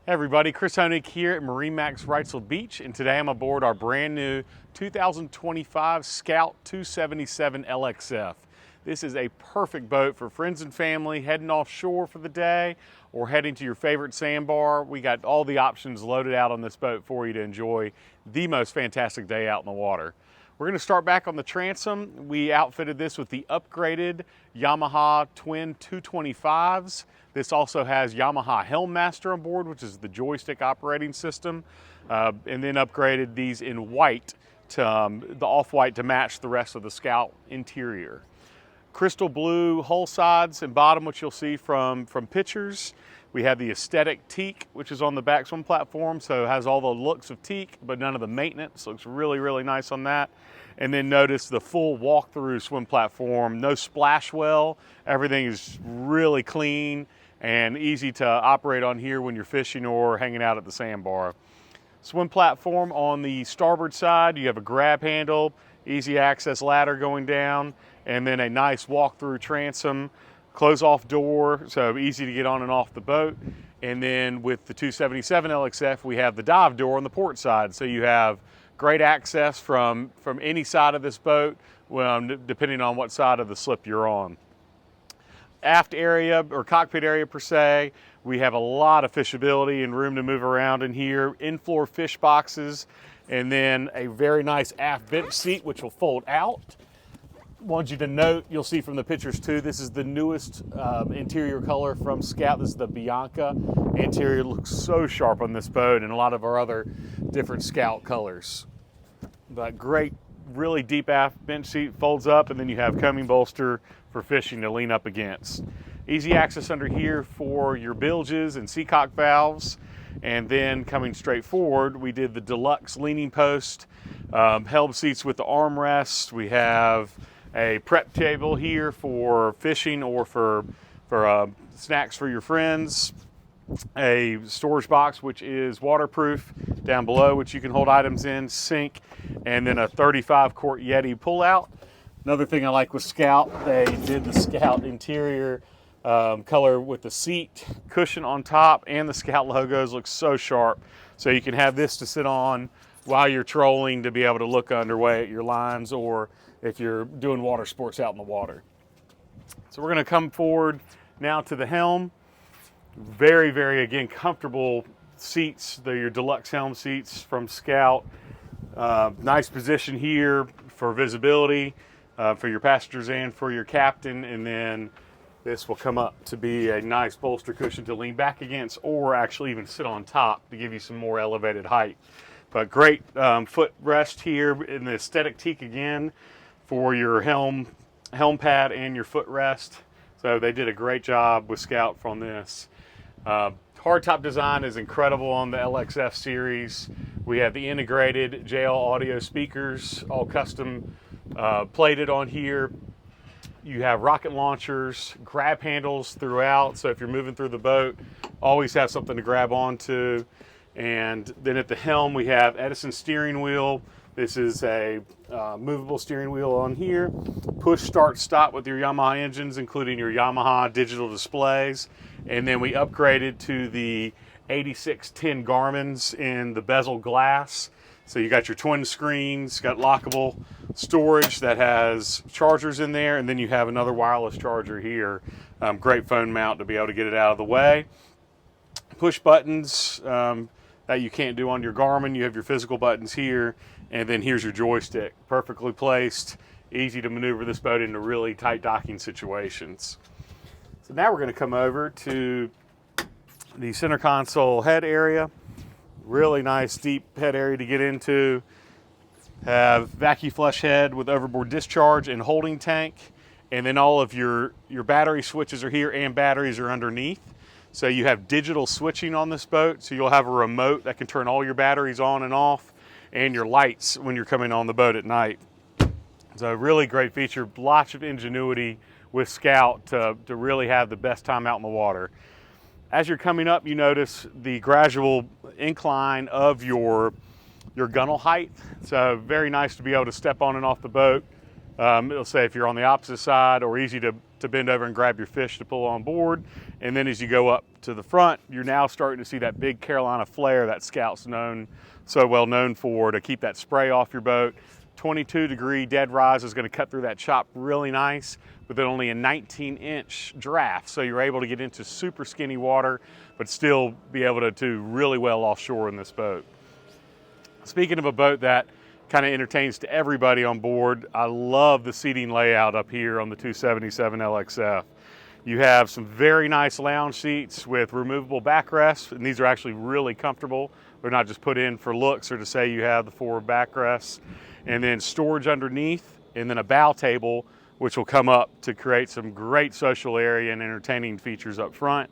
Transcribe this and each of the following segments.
Hey everybody, Chris Honig here at MarineMax Wrightsville Beach, and today I'm aboard our brand new 2025 Scout 277 LXF. This is a perfect boat for friends and family heading offshore for the day or heading to your favorite sandbar. We got all the options loaded out on this boat for you to enjoy the most fantastic day out in the water. We're going to start back on the Transom. We outfitted this with the upgraded Yamaha Twin 225s. This also has Yamaha Helm Master on board, which is the joystick operating system, and then upgraded these in white, to the off-white to match the rest of the Scout interior. Crystal blue hull sides and bottom, which you'll see from pictures. We have the aesthetic teak, which is on the back swim platform, so it has all the looks of teak, but none of the maintenance. Looks really, really nice on that. And then notice the full walk-through swim platform, no splash well. Everything is really clean and easy to operate on here when you're fishing or hanging out at the sandbar. Swim platform on the starboard side, you have a grab handle, easy access ladder going down, and then a nice walk-through transom, close-off door, so easy to get on and off the boat. And then with the 277 LXF, we have the dive door on the port side, so you have great access from any side of this boat, depending on what side of the slip you're on. Aft area, or cockpit area per se, we have a lot of fishability and room to move around in here. In-floor fish boxes, and then a very nice aft bench seat, which will fold out. Want you to note, you'll see from the pictures too, this is the newest interior color from Scout. This is the Bianca. Interior looks so sharp on this boat and a lot of our other different Scout colors. But great, really deep aft bench seat, folds up, and then you have combing bolster for fishing to lean up against. Easy access under here for your bilges and seacock valves. And then coming straight forward, we did the deluxe leaning post, Helm seats with the armrest. We have a prep table here for fishing or for snacks for your friends. A storage box which is waterproof down below, which you can hold items in, sink, and then a 35 quart Yeti pullout. Another thing I like with Scout, they did the Scout interior color with the seat cushion on top, and the Scout logos look so sharp. So you can have this to sit on while you're trolling to be able to look underway at your lines, or if you're doing water sports out in the water. So we're going to come forward now to the helm. Very, very, again, comfortable seats. They're your deluxe helm seats from Scout. Nice position here for visibility for your passengers and for your captain. And then this will come up to be a nice bolster cushion to lean back against, or actually even sit on top to give you some more elevated height. But great foot rest here in the aesthetic teak again for your helm pad and your footrest. So they did a great job with Scout on this. Hardtop design is incredible on the LXF series. We have the integrated JL audio speakers, all custom plated on here. You have rocket launchers, grab handles throughout, so if you're moving through the boat, always have something to grab onto. And then at the helm, we have Edison steering wheel. This is a movable steering wheel on here. Push start stop with your Yamaha engines, including your Yamaha digital displays. And then we upgraded to the 8610 Garmin's in the bezel glass. So you got your twin screens, got lockable storage that has chargers in there, and then you have another wireless charger here. Great phone mount to be able to get it out of the way. Push buttons that you can't do on your Garmin. You have your physical buttons here, and then here's your joystick. Perfectly placed, easy to maneuver this boat into really tight docking situations. So now we're going to come over to the center console head area. Really nice deep head area to get into. Have vacuum flush head with overboard discharge and holding tank. And then all of your battery switches are here, and batteries are underneath. So you have digital switching on this boat. So you'll have a remote that can turn all your batteries on and off, and your lights when you're coming on the boat at night. So really great feature, lots of ingenuity with Scout to really have the best time out in the water. As you're coming up, you notice the gradual incline of your gunnel height. So very nice to be able to step on and off the boat It'll say if you're on the opposite side, or easy to bend over and grab your fish to pull on board. And then as you go up to the front, you're now starting to see that big Carolina flare that Scout's so well known for, to keep that spray off your boat. 22-degree dead rise is going to cut through that chop really nice, with only a 19-inch draft. So you're able to get into super skinny water, but still be able to do really well offshore in this boat. Speaking of a boat that kind of entertains to everybody on board, I love the seating layout up here on the 277 LXF. You have some very nice lounge seats with removable backrests, and these are actually really comfortable. They're not just put in for looks or to say you have the forward backrests. And then storage underneath, and then a bow table, which will come up to create some great social area and entertaining features up front.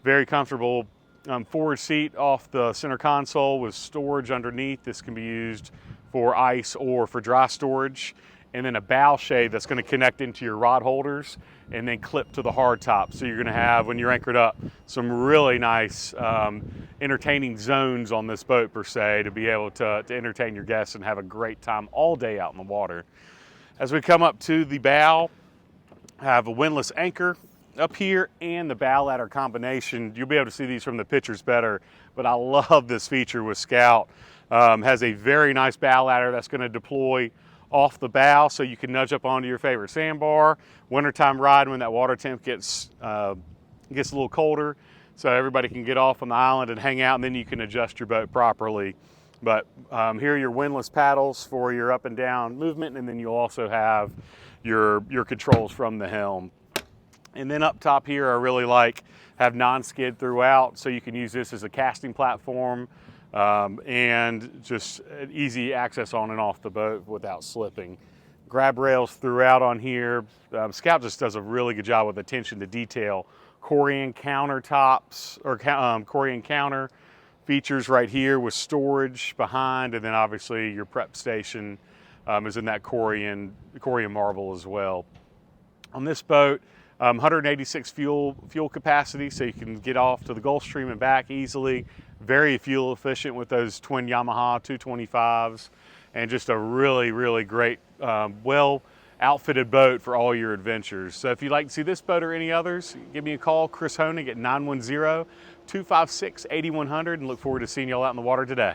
Very comfortable forward seat off the center console with storage underneath. This can be used for ice or for dry storage. And then a bow shade that's going to connect into your rod holders and then clip to the hard top. So you're going to have, when you're anchored up, some really nice entertaining zones on this boat per se, to be able to entertain your guests and have a great time all day out in the water. As we come up to the bow, I have a windlass anchor up here and the bow ladder combination. You'll be able to see these from the pictures better, but I love this feature with Scout. Has a very nice bow ladder that's going to deploy off the bow, so you can nudge up onto your favorite sandbar. Wintertime ride, when that water temp gets a little colder, so everybody can get off on the island and hang out, and then you can adjust your boat properly. But here are your windlass paddles for your up and down movement, and then you'll also have your controls from the helm. And then up top here, I really have non-skid throughout, so you can use this as a casting platform, and just an easy access on and off the boat without slipping. Grab rails throughout on here. Scout just does a really good job with attention to detail. Corian countertops, or Corian counter features right here with storage behind, and then obviously your prep station is in that Corian marble as well. On this boat, 186 fuel capacity, so you can get off to the Gulf Stream and back easily. Very fuel efficient with those twin Yamaha 225s, and just a really, really great, well outfitted boat for all your adventures. So if you'd like to see this boat or any others, give me a call, Chris Honig, at 910-256-8100, and look forward to seeing y'all out in the water today.